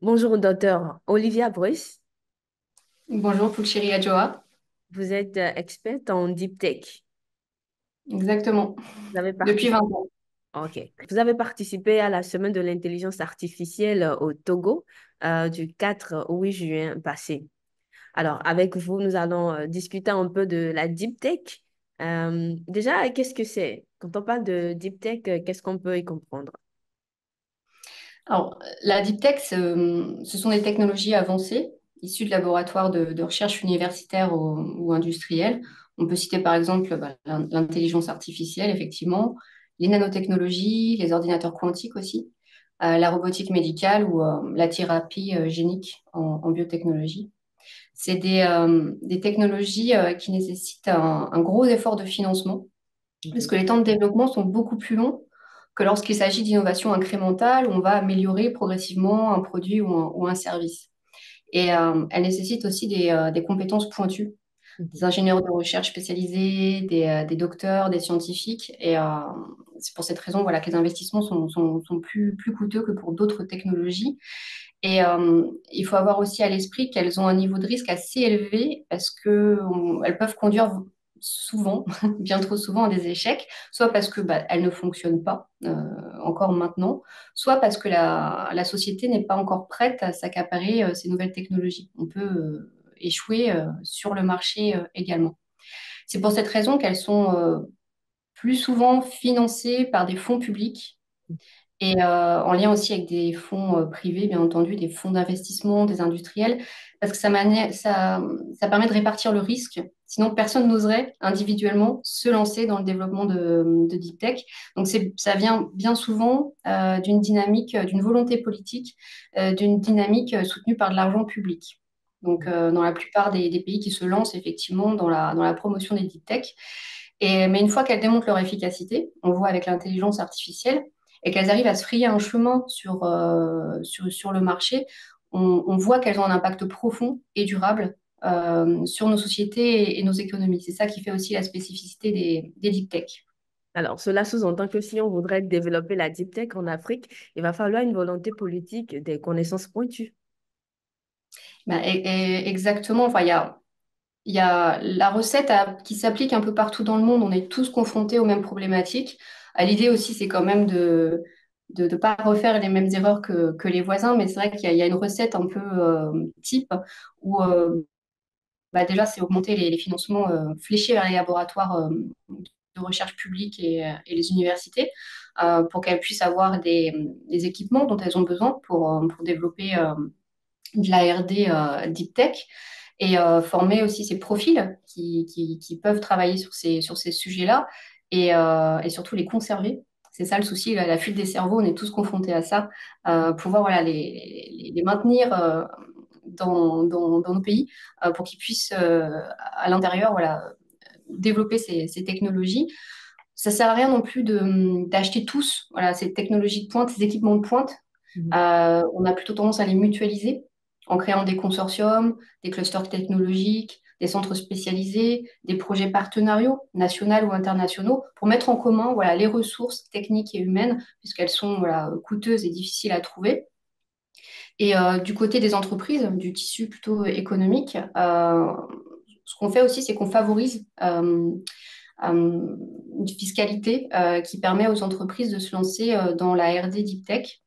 Bonjour, docteur Olivia Bruce. Bonjour Pulcheri Adjoa. Vous êtes experte en deep tech. Exactement. Vous avez Depuis participé, 20 ans. ok. Vous avez participé à la semaine de l'intelligence artificielle au Togo du 4 au 8 juin passé. Alors, avec vous, nous allons discuter un peu de la deep tech. Déjà, qu'est-ce que c'est? Quand on parle de deep tech, qu'est-ce qu'on peut y comprendre? Alors, la deep tech, ce sont des technologies avancées issues de laboratoires de recherche universitaires ou industriels. On peut citer par exemple l'intelligence artificielle, effectivement, les nanotechnologies, les ordinateurs quantiques aussi, la robotique médicale ou la thérapie génique en biotechnologie. C'est des technologies qui nécessitent un gros effort de financement parce Mhm. que les temps de développement sont beaucoup plus longs que lorsqu'il s'agit d'innovation incrémentale où on va améliorer progressivement un produit ou un service. Et elle nécessite aussi des compétences pointues, des Mhm. ingénieurs de recherche spécialisés, des docteurs, des scientifiques. Et c'est pour cette raison voilà, que les investissements sont plus coûteux que pour d'autres technologies. Et il faut avoir aussi à l'esprit qu'elles ont un niveau de risque assez élevé parce qu'elles peuvent conduire souvent, bien trop souvent, à des échecs, soit parce que elles ne fonctionnent pas encore maintenant, soit parce que la société n'est pas encore prête à s'accaparer ces nouvelles technologies. On peut échouer sur le marché également. C'est pour cette raison qu'elles sont plus souvent financées par des fonds publics et en lien aussi avec des fonds privés, bien entendu, des fonds d'investissement, des industriels, parce que ça permet de répartir le risque. Sinon, personne n'oserait individuellement se lancer dans le développement de deep tech. Donc, ça vient bien souvent d'une dynamique, d'une volonté politique, d'une dynamique soutenue par de l'argent public. Donc, dans la plupart des pays qui se lancent effectivement dans la promotion des deep tech. Mais une fois qu'elles démontrent leur efficacité, on voit avec l'intelligence artificielle, et qu'elles arrivent à se frayer un chemin sur le marché, on voit qu'elles ont un impact profond et durable sur nos sociétés et nos économies. C'est ça qui fait aussi la spécificité des deep tech. Alors, cela sous-entend que si on voudrait développer la deep tech en Afrique, il va falloir une volonté politique, des connaissances pointues. Exactement. Enfin, il y a la recette qui s'applique un peu partout dans le monde. On est tous confrontés aux mêmes problématiques. L'idée aussi, c'est quand même de ne pas refaire les mêmes erreurs que les voisins, mais c'est vrai qu'il y a une recette un peu type où déjà, c'est augmenter les financements fléchés vers les laboratoires de recherche publique et les universités pour qu'elles puissent avoir des équipements dont elles ont besoin pour développer de la R&D deep tech et former aussi ces profils qui peuvent travailler sur ces sujets-là et surtout les conserver. C'est ça le souci, la fuite des cerveaux, on est tous confrontés à ça, pouvoir voilà, les maintenir dans nos pays pour qu'ils puissent à l'intérieur voilà, développer ces technologies. Ça ne sert à rien non plus d'acheter tous voilà, ces technologies de pointe, ces équipements de pointe. Mhm. On a plutôt tendance à les mutualiser en créant des consortiums, des clusters technologiques, des centres spécialisés, des projets partenariaux nationaux ou internationaux pour mettre en commun voilà, les ressources techniques et humaines, puisqu'elles sont voilà, coûteuses et difficiles à trouver. Et du côté des entreprises, du tissu plutôt économique, ce qu'on fait aussi, c'est qu'on favorise une fiscalité qui permet aux entreprises de se lancer dans la R&D Deep Tech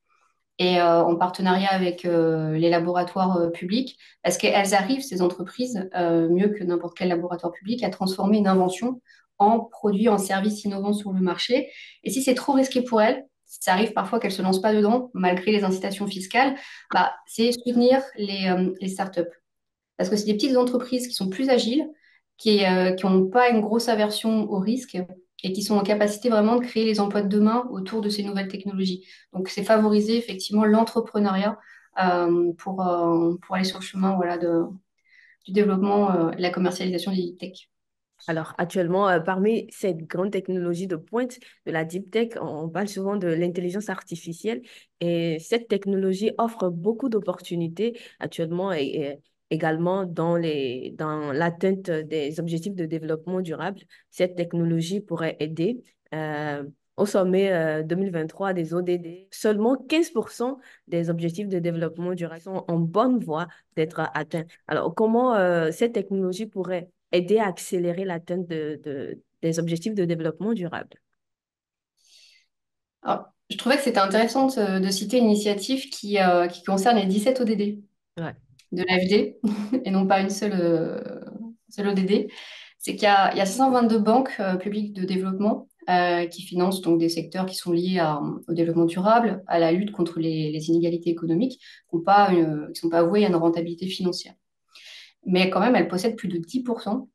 et en partenariat avec les laboratoires publics, parce qu'elles arrivent, ces entreprises, mieux que n'importe quel laboratoire public, à transformer une invention en produit, en service innovant sur le marché. Et si c'est trop risqué pour elles, ça arrive parfois qu'elles ne se lancent pas dedans, malgré les incitations fiscales, c'est soutenir les startups. Parce que c'est des petites entreprises qui sont plus agiles, qui n'ont pas une grosse aversion au risque et qui sont en capacité vraiment de créer les emplois de demain autour de ces nouvelles technologies. Donc, c'est favoriser effectivement l'entrepreneuriat pour aller sur le chemin voilà, du développement et de la commercialisation des tech. Alors, actuellement, parmi cette grande technologie de pointe de la deep tech, on parle souvent de l'intelligence artificielle et cette technologie offre beaucoup d'opportunités actuellement et également dans l'atteinte des objectifs de développement durable. Cette technologie pourrait aider. Au sommet 2023 des ODD, seulement 15% des objectifs de développement durable sont en bonne voie d'être atteints. Alors, comment cette technologie pourrait aider à accélérer l'atteinte des objectifs de développement durable? Alors, je trouvais que c'était intéressant de citer une initiative qui concerne les 17 ODD Ouais. de l'AFD et non pas une seule ODD. C'est qu'il y a 522 banques publiques de développement qui financent donc des secteurs qui sont liés au développement durable, à la lutte contre les inégalités économiques, qui ne sont pas vouées à une rentabilité financière. Mais quand même, elles possèdent plus de 10%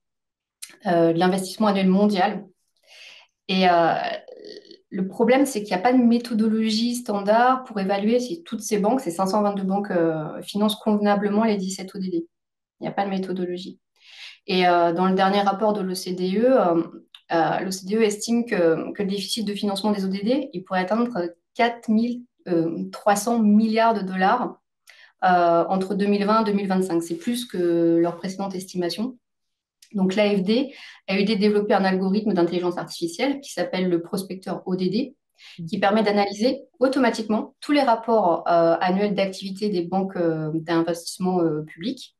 de l'investissement annuel mondial. Et le problème, c'est qu'il n'y a pas de méthodologie standard pour évaluer si toutes ces banques, ces 522 banques, financent convenablement les 17 ODD. Il n'y a pas de méthodologie. Et dans le dernier rapport de l'OCDE estime que le déficit de financement des ODD, il pourrait atteindre 4 300 milliards de dollars entre 2020 et 2025. C'est plus que leur précédente estimation. Donc l'AFD a eu développé un algorithme d'intelligence artificielle qui s'appelle le prospecteur ODD, qui permet d'analyser automatiquement tous les rapports annuels d'activité des banques d'investissement publics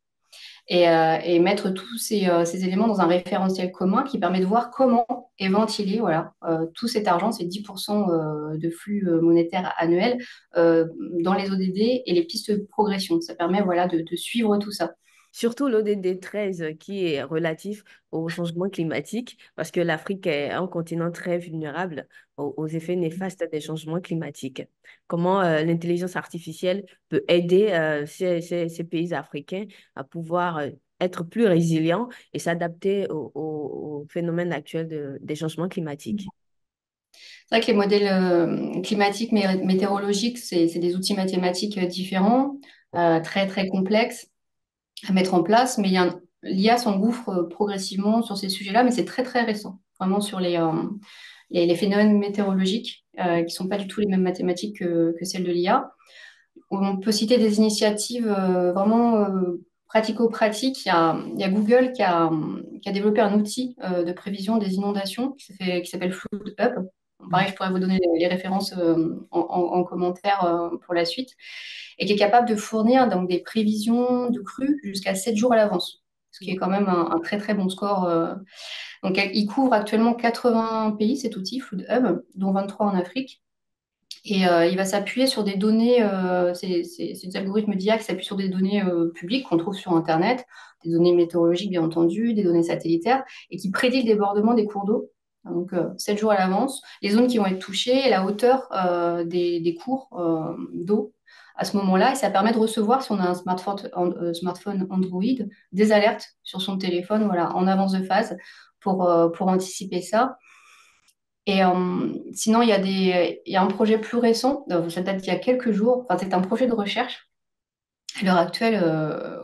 et mettre tous ces éléments dans un référentiel commun qui permet de voir comment est ventilé voilà, tout cet argent, ces 10% de flux monétaires annuels dans les ODD et les pistes de progression. Ça permet voilà, de suivre tout ça. Surtout l'ODD 13 qui est relatif au changement climatique, parce que l'Afrique est un continent très vulnérable aux effets néfastes des changements climatiques. Comment l'intelligence artificielle peut aider ces pays africains à pouvoir être plus résilients et s'adapter aux phénomènes actuels des changements climatiques. C'est vrai que les modèles climatiques, météorologiques, c'est des outils mathématiques différents, très très complexes à mettre en place, mais l'IA s'engouffre progressivement sur ces sujets-là, mais c'est très très récent, vraiment sur les phénomènes météorologiques, qui ne sont pas du tout les mêmes mathématiques que celles de l'IA. On peut citer des initiatives vraiment pratico-pratiques. Il y a Google qui a développé un outil de prévision des inondations qui s'appelle Flood Up. Pareil, je pourrais vous donner les références en commentaire pour la suite. Et qui est capable de fournir donc, des prévisions de crues jusqu'à 7 jours à l'avance, ce qui est quand même un très très bon score. Donc, il couvre actuellement 80 pays, cet outil, Flood Hub, dont 23 en Afrique. Et il va s'appuyer sur des données, c'est des algorithmes d'IA qui s'appuient sur des données publiques qu'on trouve sur Internet, des données météorologiques bien entendu, des données satellitaires, et qui prédit le débordement des cours d'eau. Donc 7 jours à l'avance, les zones qui vont être touchées et la hauteur des cours d'eau à ce moment-là. Et ça permet de recevoir, si on a un smartphone Android, des alertes sur son téléphone voilà, en avance de phase pour anticiper ça. Et sinon, il y a un projet plus récent, ça date d'il y a quelques jours, enfin, c'est un projet de recherche à l'heure actuelle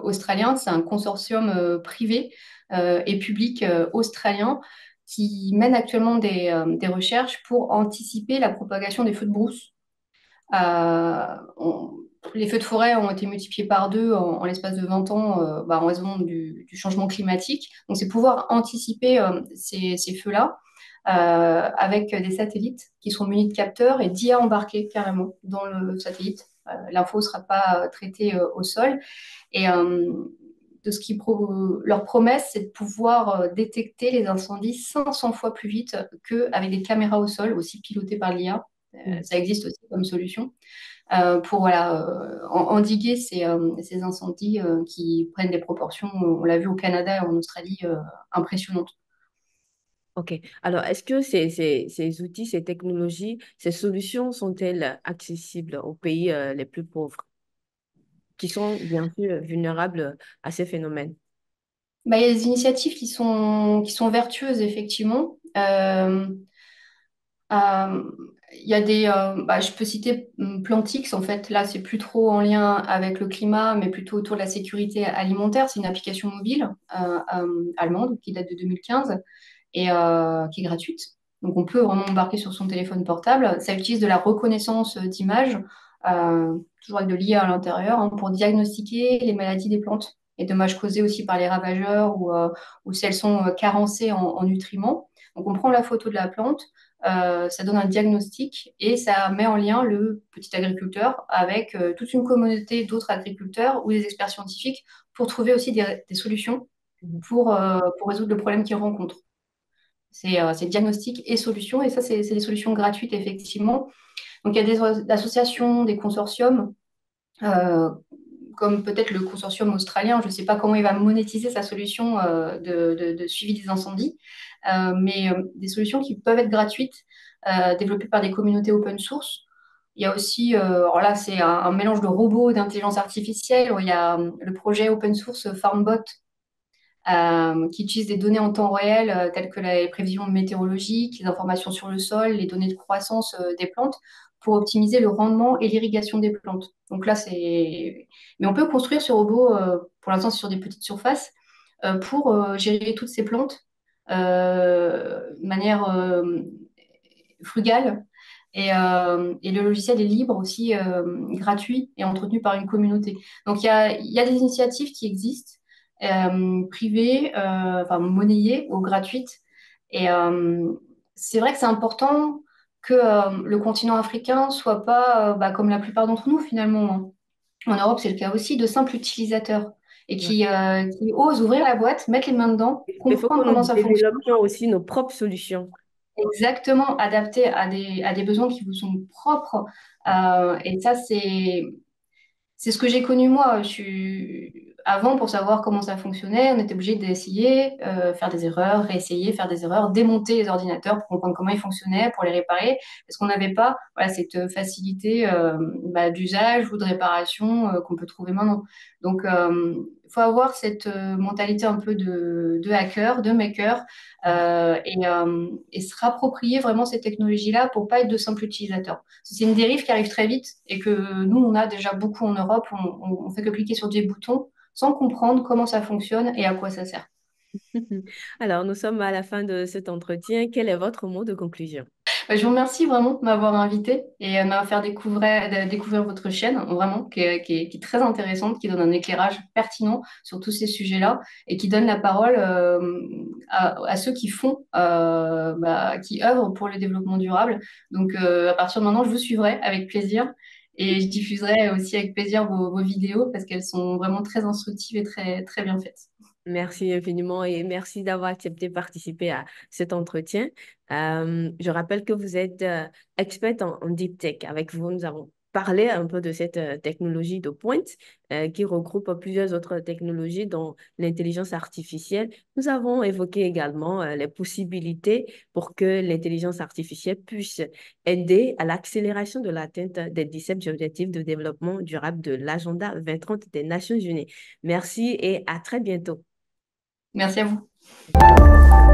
australien, c'est un consortium privé et public australien qui mène actuellement des recherches pour anticiper la propagation des feux de brousse. Euh, on- les feux de forêt ont été multipliés par deux en l'espace de 20 ans en raison du changement climatique. Donc, c'est pouvoir anticiper ces feux-là avec des satellites qui sont munis de capteurs et d'IA embarqués carrément dans le satellite. L'info ne sera pas traitée au sol. Et leur promesse, c'est de pouvoir détecter les incendies 500 fois plus vite qu'avec des caméras au sol, aussi pilotées par l'IA. Mm. Ça existe aussi comme solution pour voilà, endiguer ces incendies qui prennent des proportions, on l'a vu au Canada et en Australie, impressionnantes. OK. Alors, est-ce que ces outils, ces technologies, ces solutions sont-elles accessibles aux pays les plus pauvres, qui sont bien sûr vulnérables à ces phénomènes? Bah, il y a des initiatives qui sont vertueuses, effectivement. Euh, il y a je peux citer Plantix, en fait, là, c'est plus trop en lien avec le climat, mais plutôt autour de la sécurité alimentaire. C'est une application mobile allemande qui date de 2015 et qui est gratuite. Donc, on peut vraiment embarquer sur son téléphone portable. Ça utilise de la reconnaissance d'images, toujours avec de l'IA à l'intérieur, hein, pour diagnostiquer les maladies des plantes et dommages causés aussi par les ravageurs ou si elles sont carencées en nutriments. Donc, on prend la photo de la plante, ça donne un diagnostic et ça met en lien le petit agriculteur avec toute une communauté d'autres agriculteurs ou des experts scientifiques pour trouver aussi des solutions Mhm. pour résoudre le problème qu'ils rencontrent. C'est diagnostic et solution, et ça, c'est des solutions gratuites, effectivement. Donc, il y a des associations, des consortiums, euh, comme peut-être le consortium australien. Je ne sais pas comment il va monétiser sa solution de suivi des incendies, mais des solutions qui peuvent être gratuites, développées par des communautés open source. Il y a aussi, alors là, c'est un mélange de robots, d'intelligence artificielle. Il y a le projet open source FarmBot, qui utilisent des données en temps réel, telles que les prévisions météorologiques, les informations sur le sol, les données de croissance des plantes, pour optimiser le rendement et l'irrigation des plantes. Donc là, c'est... Mais on peut construire ce robot, pour l'instant, c'est sur des petites surfaces, pour gérer toutes ces plantes de manière frugale. Et le logiciel est libre aussi, gratuit et entretenu par une communauté. Donc il y a des initiatives qui existent, privées, enfin monnayées ou gratuites. Et c'est vrai que c'est important que le continent africain soit pas bah, comme la plupart d'entre nous finalement, hein. En Europe, c'est le cas aussi, de simples utilisateurs et Ouais. qui osent ouvrir la boîte, mettre les mains dedans, Il faut que comprendre comment nous ça fonctionne. développions aussi nos propres solutions. Exactement, adapté à des besoins qui vous sont propres. Et ça, c'est ce que j'ai connu moi. Avant, pour savoir comment ça fonctionnait, on était obligé d'essayer, faire des erreurs, réessayer, faire des erreurs, démonter les ordinateurs pour comprendre comment ils fonctionnaient, pour les réparer, parce qu'on n'avait pas voilà, cette facilité bah, d'usage ou de réparation qu'on peut trouver maintenant. Donc, il faut avoir cette mentalité un peu de hacker, de maker, et se rapproprier vraiment ces technologies-là pour pas être de simples utilisateurs. C'est une dérive qui arrive très vite et que nous, on a déjà beaucoup en Europe. On fait que cliquer sur des boutons sans comprendre comment ça fonctionne et à quoi ça sert. Alors, nous sommes à la fin de cet entretien. Quel est votre mot de conclusion? Bah, je vous remercie vraiment de m'avoir invité et de m'avoir fait découvrir votre chaîne, vraiment, qui est très intéressante, qui donne un éclairage pertinent sur tous ces sujets-là et qui donne la parole à ceux qui font, bah, qui œuvrent pour le développement durable. Donc, à partir de maintenant, je vous suivrai avec plaisir et je diffuserai aussi avec plaisir vos vidéos parce qu'elles sont vraiment très instructives et très, très bien faites. Merci infiniment et merci d'avoir accepté de participer à cet entretien. Je rappelle que vous êtes experte en deep tech. Avec vous, nous avons parlé un peu de cette technologie de pointe qui regroupe plusieurs autres technologies, dont l'intelligence artificielle. Nous avons évoqué également les possibilités pour que l'intelligence artificielle puisse aider à l'accélération de l'atteinte des 17 objectifs de développement durable de l'agenda 2030 des Nations Unies. Merci et à très bientôt. Merci à vous.